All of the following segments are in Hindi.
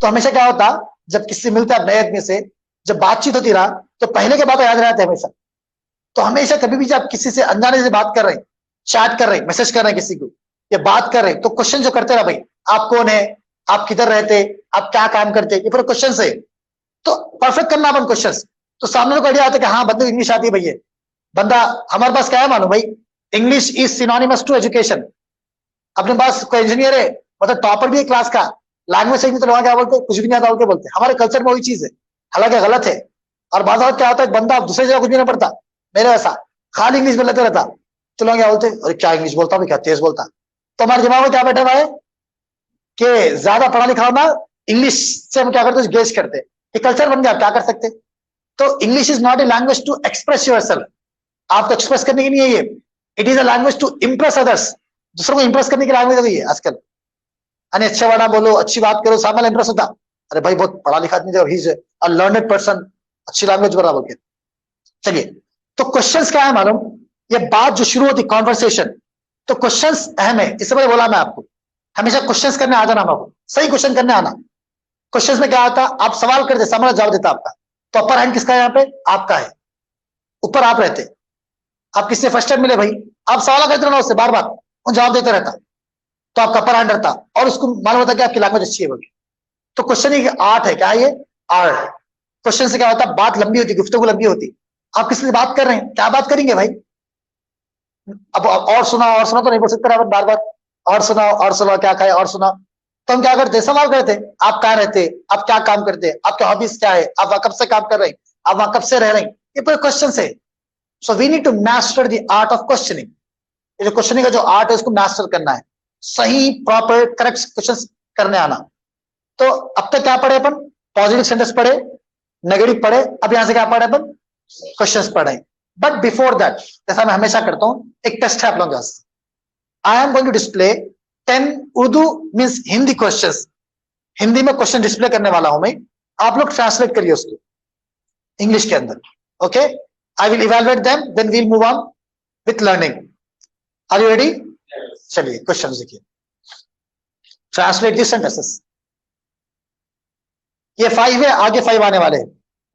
तो हमेशा क्या होता, जब किसी से मिलता है नए आदमी से, जब बातचीत होती रहा तो पहले के बातें याद रहते हैं हमेशा। तो हमेशा कभी भी जब किसी से अनजाने से बात कर रहे हैं, चैट कर रहे हैं, मैसेज कर रहे हैं किसी को, या बात कर रहे हैं, तो क्वेश्चन जो करते रहा, भाई आप कौन है, आप किधर रहते, आप क्या काम करते, ये पूरे क्वेश्चन है। तो परफेक्ट करना अपन क्वेश्चन, तो सामने को आइडिया आता है कि हाँ बंदे को इंग्लिश आती है भैया। बंदा हमारे पास क्या है मालूम भाई, English is synonymous to education. अपने पास कोई इंजीनियर है, मतलब टॉपर भी है क्लास का, लैंग्वेज से तो लोग क्या बोलते, कुछ भी नहीं आता बोल के बोलते। हमारे कल्चर में वही चीज है, हालांकि गलत है। और बात क्या होता है, बंदा दूसरी जगह कुछ भी नहीं पढ़ता, मेरे ऐसा खाली इंग्लिश बोलते रहता, तो लोग क्या बोलते, अरे क्या इंग्लिश बोलता हूँ, क्या तेज बोलता। तो हमारे दिमाग में क्या बैठा हुआ है कि ज्यादा पढ़ा लिखा होना, इंग्लिश से हम क्या करते गेज करते, ये कल्चर बन गया, आप क्या कर सकते। तो English is not a language to express yourself, आपको एक्सप्रेस करने की नहीं है ये, it is a language to impress others, दूसरों को इंप्रेस करने की लैंग्वेज हो गई है आजकल। अरे अच्छा वाला बोलो, अच्छी बात करो, सामने इंप्रेस होता, अरे भाई बहुत पढ़ा लिखा आदमी, he is a learned person, अच्छी लैंग्वेज बना बोल के। चलिए, तो क्वेश्चंस क्या है मालूम, ये बात जो शुरू होती कॉन्वर्सेशन, तो क्वेश्चंस अहम है। इससे पहले बोला मैं आपको, हमेशा क्वेश्चंस करने आ जाना, आपको सही क्वेश्चन करने आना। क्वेश्चंस में क्या आता, आप सवाल करते, सामने जवाब देता आपका, तो अपर हैंड किसका है यहाँ पे, आपका है, ऊपर आप रहते। आप किससे फर्स्ट टाइम मिले भाई, आप सवाल करते रहना उससे बार बार, वो जवाब देते रहता, तो आपका अपर हैंड रहता, और उसको मालूम होता कि आपकी लैंग्वेज अच्छी है बोल के। तो क्वेश्चन ही आर्ट है, क्या है ये, आर्ट। क्वेश्चन से क्या होता है, बात लंबी होती, गुफ्तगू लंबी होती। आप किसी से बात कर रहे हैं, क्या बात करेंगे भाई, अब और सुना तो नहीं बोल सकते बार बार, और सुनाओ क्या खाए, और सुनाओ। तो हम क्या करते, सवाल करते, आप कहाँ रहते, आप क्या काम करते, आपके हॉबीज क्या है, आप वहां कब से काम कर रहे हैं, आप वहां कब से रह रहे हैं, ये पूरे क्वेश्चन है। So we need to master the art of questioning. ये जो क्वेश्चनिंग का जो आर्ट है उसको मास्टर करना है, सही प्रॉपर करेक्ट क्वेश्चन करने आना। तो अब तक क्या पढ़े अपन, पॉजिटिव सेंटेंस पढ़े, नेगेटिव पढ़े, अब यहां से क्या पढ़े अपन, क्वेश्चंस पढ़े। बट बिफोर दैट, जैसा मैं हमेशा करता हूं, एक टेस्ट है आप लोगों के पास। I am going to display 10 Urdu means Hindi questions, Hindi में क्वेश्चन डिस्प्ले करने वाला हूं मैं, आप लोग ट्रांसलेट करिए उसको इंग्लिश के अंदर। Okay, I will evaluate them, then we'll move on with learning. Are you ready? चलिए क्वेश्चन देखिए, ट्रांसलेट दिस सेंटेंसेस। ये 5 है, आगे 5 आने वाले हैं।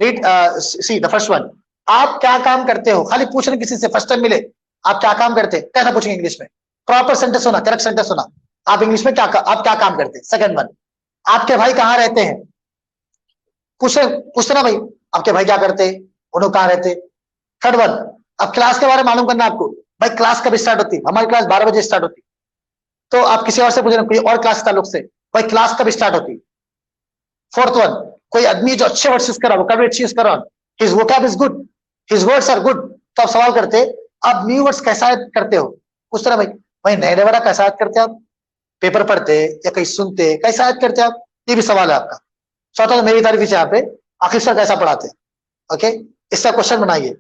Read, see the first one. आप क्या काम करते हो, खाली पूछ रहे किसी से, फर्स्ट टाइम मिले, आप क्या काम करते, कैसा पूछेंगे इंग्लिश में, प्रॉपर सेंटेंस होना, करेक्ट सेंटेंस होना। आप इंग्लिश में आप क्या काम करते। सेकंड वन, आपके भाई कहाँ रहते हैं, पूछते ना भाई, आपके भाई क्या करते, उन्होंने कहाँ रहते। थर्ड वन, अब क्लास के बारे में मालूम करना आपको, भाई क्लास कब स्टार्ट होती, हमारी क्लास 12 बजे स्टार्ट होती। तो आप किसी और से पूछ रहे हैं, कोई और क्लास ताल्लुक से, भाई क्लास कब स्टार्ट होती। फोर्थ वन, कोई आदमी जो अच्छे वर्ड्स यूज कर रहा है, वोकैबुलरी अच्छी यूज कर रहा है, his vocab is good, his words are good, तो आप सवाल करते, आप न्यू वर्ड्स कैसा ऐड करते हो, उस तरह भाई, भाई नए नए वर्ड कैसा ऐड करते आप, पेपर पढ़ते या कहीं सुनते, कैसा ऐड करते आप, ये भी सवाल है आपका। चौथा, तो मेरी तारीफ यहाँ पे, आखिर सर कैसा पढ़ाते। ओके, इसका क्वेश्चन बनाइए।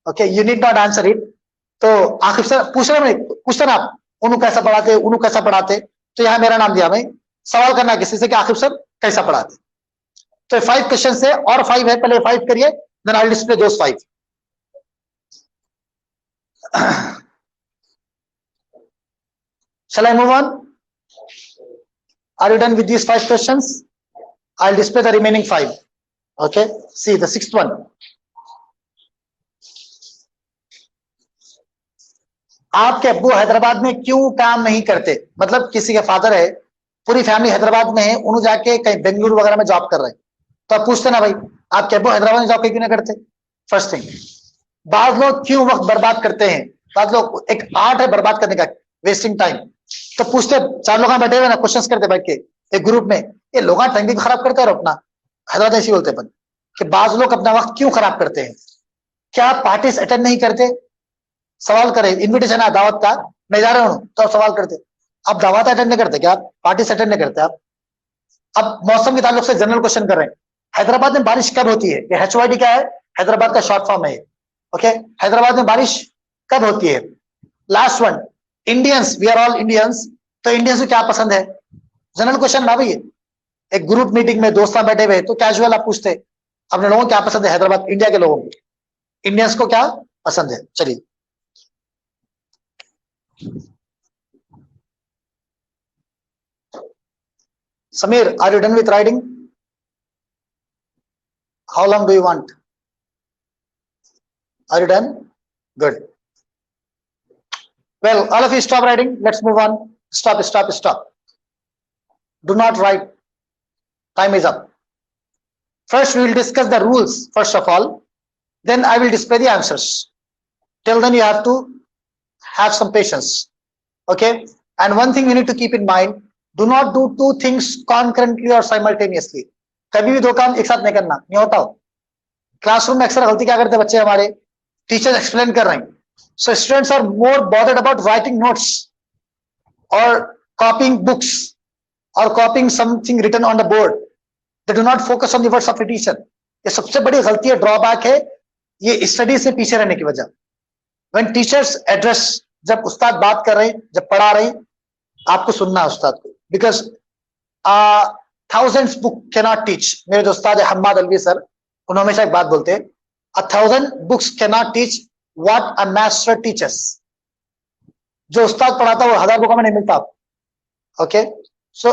Okay, you need not answer it. तो आखिर सर पूछ रहे, क्वेश्चन आप, उन्हों कैसा पढ़ाते, उन्हों कैसा पढ़ाते, तो यहाँ मेरा नाम दिया, मैं सवाल करना किसी से कि आखिर सर कैसा पढ़ाते। तो 5 क्वेश्चन है, और 5 है, पहले 5 करिए, then I will display those 5। Shall I move on? Are you done with these 5 questions? I'll display the remaining 5. Okay, see the 6th one. आपके अब्बू हैदराबाद में क्यों काम नहीं करते, मतलब किसी के फादर है, पूरी फैमिली हैदराबाद में है, उन्होंने जाके कहीं बेंगलुरु वगैरह में जॉब कर रहे हैं, तो आप पूछते ना भाई, आपके अब्बू हैदराबाद में जॉब क्यों नहीं करते। फर्स्ट थिंग, बाद लोग क्यों वक्त बर्बाद करते हैं, बाद लोग, एक आर्ट है बर्बाद करने का, वेस्टिंग टाइम। तो पूछते, 4 लोग बैठे हुए ना, क्वेश्चंस करते बैठ के एक ग्रुप में, ये लोग टाइम भी खराब करते हैं, और अपना हैदराबाद ऐसी बोलते अपन कि बाज लोग अपना वक्त क्यों खराब करते हैं, क्या पार्टीज अटेंड नहीं करते। सवाल करें, इन्विटेशन है दावत का, मैं जा रहा हूं, तो आप सवाल करते, आप दावत अटेंड नहीं करते क्या, पार्टी अटेंड नहीं करते आप। अब मौसम के ताल्लुक से जनरल क्वेश्चन कर रहे हैं, हैदराबाद में बारिश कब होती है, ये HYD क्या है, हैदराबाद का शॉर्ट फॉर्म है। ओके, हैदराबाद में बारिश कब होती है। Last one, Indians, we are all Indians, तो इंडियंस को क्या पसंद है, जनरल क्वेश्चन ना भैया, एक ग्रुप मीटिंग में दोस्त बैठे हुए, तो कैजुअल आप पूछते अपने लोगों को क्या पसंद है, हैदराबाद इंडिया के लोगों को, इंडियंस को क्या पसंद है। चलिए, Samir, are you done with writing? How long do you want? Are you done? Good. Well, all of you stop writing. Let's move on. Stop. Do not write. Time is up. First, we will discuss the rules, first of all. Then I will display the answers. Till then, you have to have some patience. Okay? And one thing we need to keep in mind, do not do two things concurrently or simultaneously. कभी भी दो काम एक साथ नहीं करना, नहीं होता हो. क्लासरूम में अक्सर गलती क्या करते हैं बच्चे हमारे, टीचर एक्सप्लेन कर रहे हैं, so students are more bothered about writing notes or copying books or copying something written on the board. They do not focus on the words of the teacher. ये सबसे बड़ी गलती है, ड्रॉबैक है, ये स्टडी से पीछे रहने की वजह. When teachers address, जब उस्ताद बात कर रहे हैं, जब पढ़ा रहे हैं, आपको सुनना है उस्ताद को, because thousands book cannot teach. मेरे जो उस्ताद है हम्माद अलवी सर, उन्होंने हमेशा एक बात बोलते हैं, 1000 books cannot teach what a master teaches. जो उस्ताद पढ़ाता है वो 1000 बुकों में नहीं मिलता. ओके, सो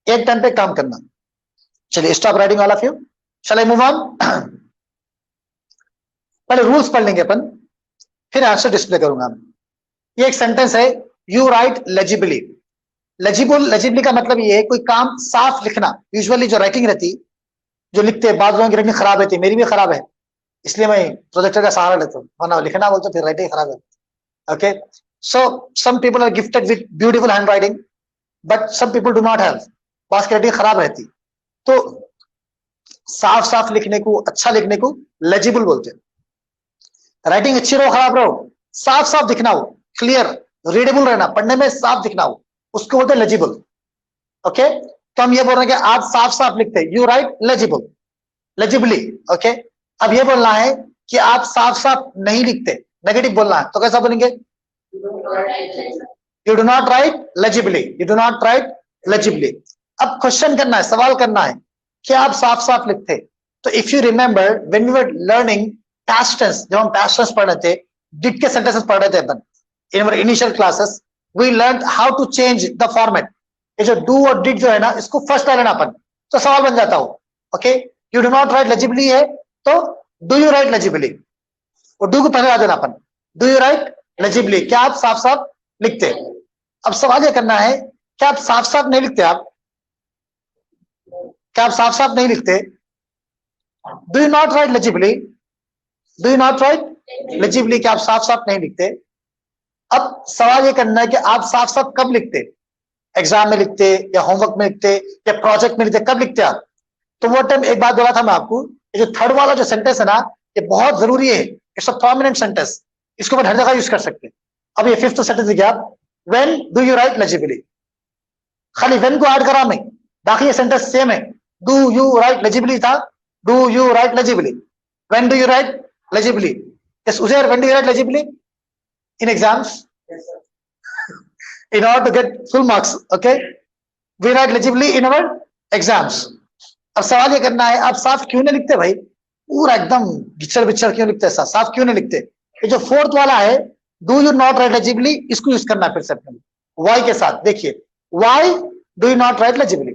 एक टाइम पे काम करना. चलिए, stop writing all of you. Shall I move on? पहले रूल्स पढ़ लेंगे अपन, फिर आंसर डिस्प्ले करूंगा. ये एक सेंटेंस है, यू राइट लेजिबली. लेजिबली का मतलब ये है कोई काम साफ लिखना. यूजुअली जो राइटिंग रहती, जो लिखते हैं, बाद लोगों की राइटिंग खराब रहती है, मेरी भी खराब है, इसलिए मैं प्रोजेक्टर का सहारा लेता हूँ, वरना लिखना बोलते फिर राइटिंग खराब है. Okay, so some people are gifted with beautiful handwriting, but some people do not have, पास की राइटिंग खराब रहती. तो साफ लिखने को, अच्छा लिखने को लेजिबल बोलते हैं. राइटिंग अच्छी रहो खराब रहो, साफ दिखना हो, क्लियर रीडेबल रहना, पढ़ने में साफ दिखना हो, उसको बोलते हैं लेजिबल. ओके, तो हम ये बोल रहे हैं कि आप साफ लिखते हैं, यू राइट लेजिबली. ओके, अब ये बोलना है कि आप साफ नहीं लिखते, नेगेटिव बोलना है, तो कैसा बोलेंगे? You do not write legibly. अब क्वेश्चन करना है, सवाल करना है कि आप साफ लिखते. तो if you remember when we were learning past tense, जब हम पास्ट टेंस पढ़ रहे थे, डिड के सेंटेंसेस पढ़ रहे थे अपन in our initial classes, we learn how to change the format. ये जो डू और डिड जो है ना, इसको फर्स्ट डाल लेना अपन, तो सवाल बन जाता हो. Okay, you do not write legibly है, तो डू यू राइट लेजिबली, और डू को पहले डाल देना अपन, डू यू राइट लेजिबली. क्या आप साफ लिखते? अब सवाल ये करना है, क्या आप साफ नहीं लिखते? क्या आप साफ नहीं लिखते? डू यू नॉट राइट लेजिबली, क्या आप साफ नहीं लिखते? अब सवाल ये करना है कि आप साफ कब लिखते? एग्जाम में लिखते, या होमवर्क में लिखते, या प्रोजेक्ट में लिखते, कब लिखते आप? तो वो टाइम एक बात बोला था मैं आपको, ये जो थर्ड वाला जो सेंटेंस है ना, ये बहुत जरूरी है, इट्स अ प्रोमिनेंट सेंटेंस, इसको अपन हर जगह यूज कर सकते हैं. अब ये फिफ्थ सेंटेंस देखिए आप, when do you write legibly, खाली व्हेन को ऐड करा नहीं, बाकी ये सेंटेंस सेम है. डू यू राइट लेजिबली था, do you write legibly. When do you write legibly? Yes Uzair, when do you write legibly in exams? Yes, sir. In order to get full marks, okay, we write legibly in our exams. अब सवाल ये करना है, आप साफ क्यों नहीं लिखते भाई? पूरा एकदम गिचड़ बिचड़ क्यों लिखते? साफ क्यों नहीं लिखते? ये जो फोर्थ वाला है, डू यू नॉट राइट लेजिबली, इसको यूज करना है फिर से अपने वाई के साथ. देखिए, why do you not write legibly,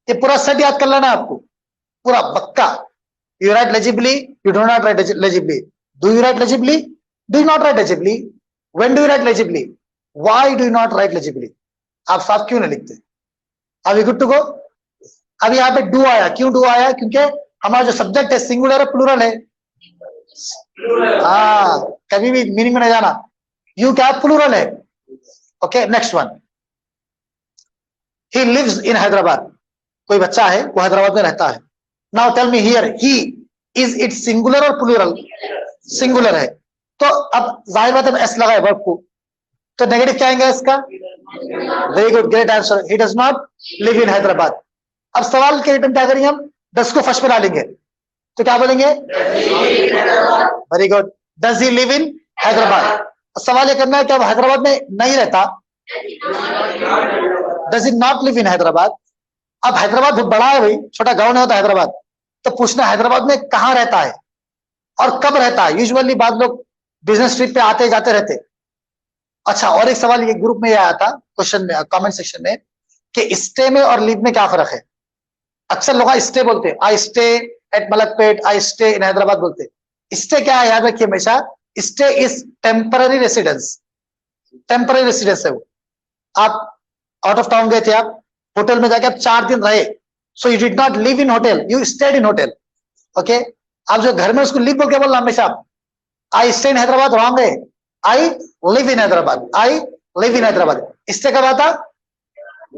ये पूरा सेट याद कर लेना आपको, पूरा पक्का. You write legibly, you do not write legibly, do you write legibly, do you not write legibly, when do you write legibly, why do you not write legibly? आप साफ क्यों नहीं लिखते? Are we good to go? अब यहाँ पे do आया, क्यों do आया? क्योंकि हमारा जो सब्जेक्ट है सिंगुलर है प्लूरल है? हाँ, कभी भी मीनिंग में नहीं जाना. यू क्या प्लूरल है? Okay, next one, he lives in Hyderabad. कोई बच्चा है, वो हैदराबाद में रहता है. Now tell me here, he is it singular और प्लूरल? सिंगुलर है. तो अब जाहिर बात है एस लगा है वर्ब को, तो नेगेटिव क्या आएगा इसका? Very good, great answer. He does not live in Hyderabad. अब सवाल के रिटर्न क्या करेंगे हम? डज को फर्स्ट में डालेंगे, तो क्या बोलेंगे? Very good, does he live in Hyderabad. सवाल ये करना है कि अब हैदराबाद में नहीं रहता, does he not live in Hyderabad. अब हैदराबाद बहुत बड़ा है भाई, छोटा गांव नहीं होता हैदराबाद, तो पूछना हैदराबाद में कहाँ रहता है और कब रहता है. यूजुअली बाद लोग बिजनेस ट्रिप पे आते जाते रहते. अच्छा, और एक सवाल ये ग्रुप में आया था क्वेश्चन में, कमेंट सेक्शन में, कि स्टे में और लिव में क्या फर्क है? अक्सर लोग स्टे बोलते हैं, I stay at Malakpet, I stay in Hyderabad बोलते हैं। स्टे क्या है याद रखिए हमेशा, stay is temporary residence, temporary residence है वो। आप आउट ऑफ टाउन गए थे, आप होटल में जाके आप 4 दिन रहे, so you did not live in hotel, you stayed in hotel. Okay, आप जो घर में उसको लिव बोल के बोलना हमेशा। I stay in Hyderabad wrong है, I live in Hyderabad, I live in Hyderabad. Stay कब आता,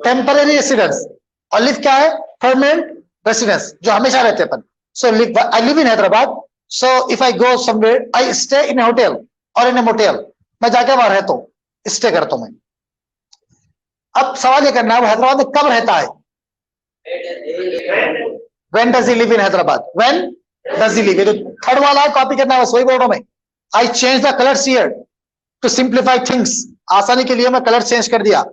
टेम्पररी रेसिडेंस, और लिव क्या है, परमानेंट रेसिडेंस, जो हमेशा रहते अपन। So live, I live in Hyderabad, so if I go somewhere I stay in hotel और इन ए मोटेल, मैं जाके वहां रहता हूँ, स्टे करता हूं मैं। अब सवाल ये करना है वो हैदराबाद में कब रहता है, when does he live in Hyderabad, when does he live, ये जो थर्ड वाला है कॉपी करना है, बस वही बोल रहा हूं मैं। I change the colours here to simplify things, आसानी के लिए मैं कलर चेंज कर दिया।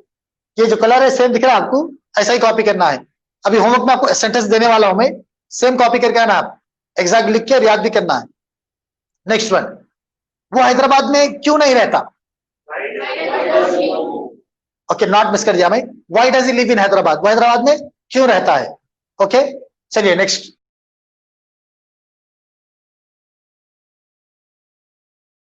ये जो कलर है सेम दिख रहा है आपको, ऐसा ही कॉपी करना है। अभी होमवर्क में आपको सेंटेंस देने वाला हूं मैं, सेम कॉपी करके आना, आप एग्जैक्ट लिख के याद भी करना है। नेक्स्ट वन, वो हैदराबाद में क्यों नहीं रहता, ओके नॉट मिस कर दिया मैं, why does he live in Hyderabad, वो हैदराबाद में क्यों रहता है। ओके चलिए नेक्स्ट।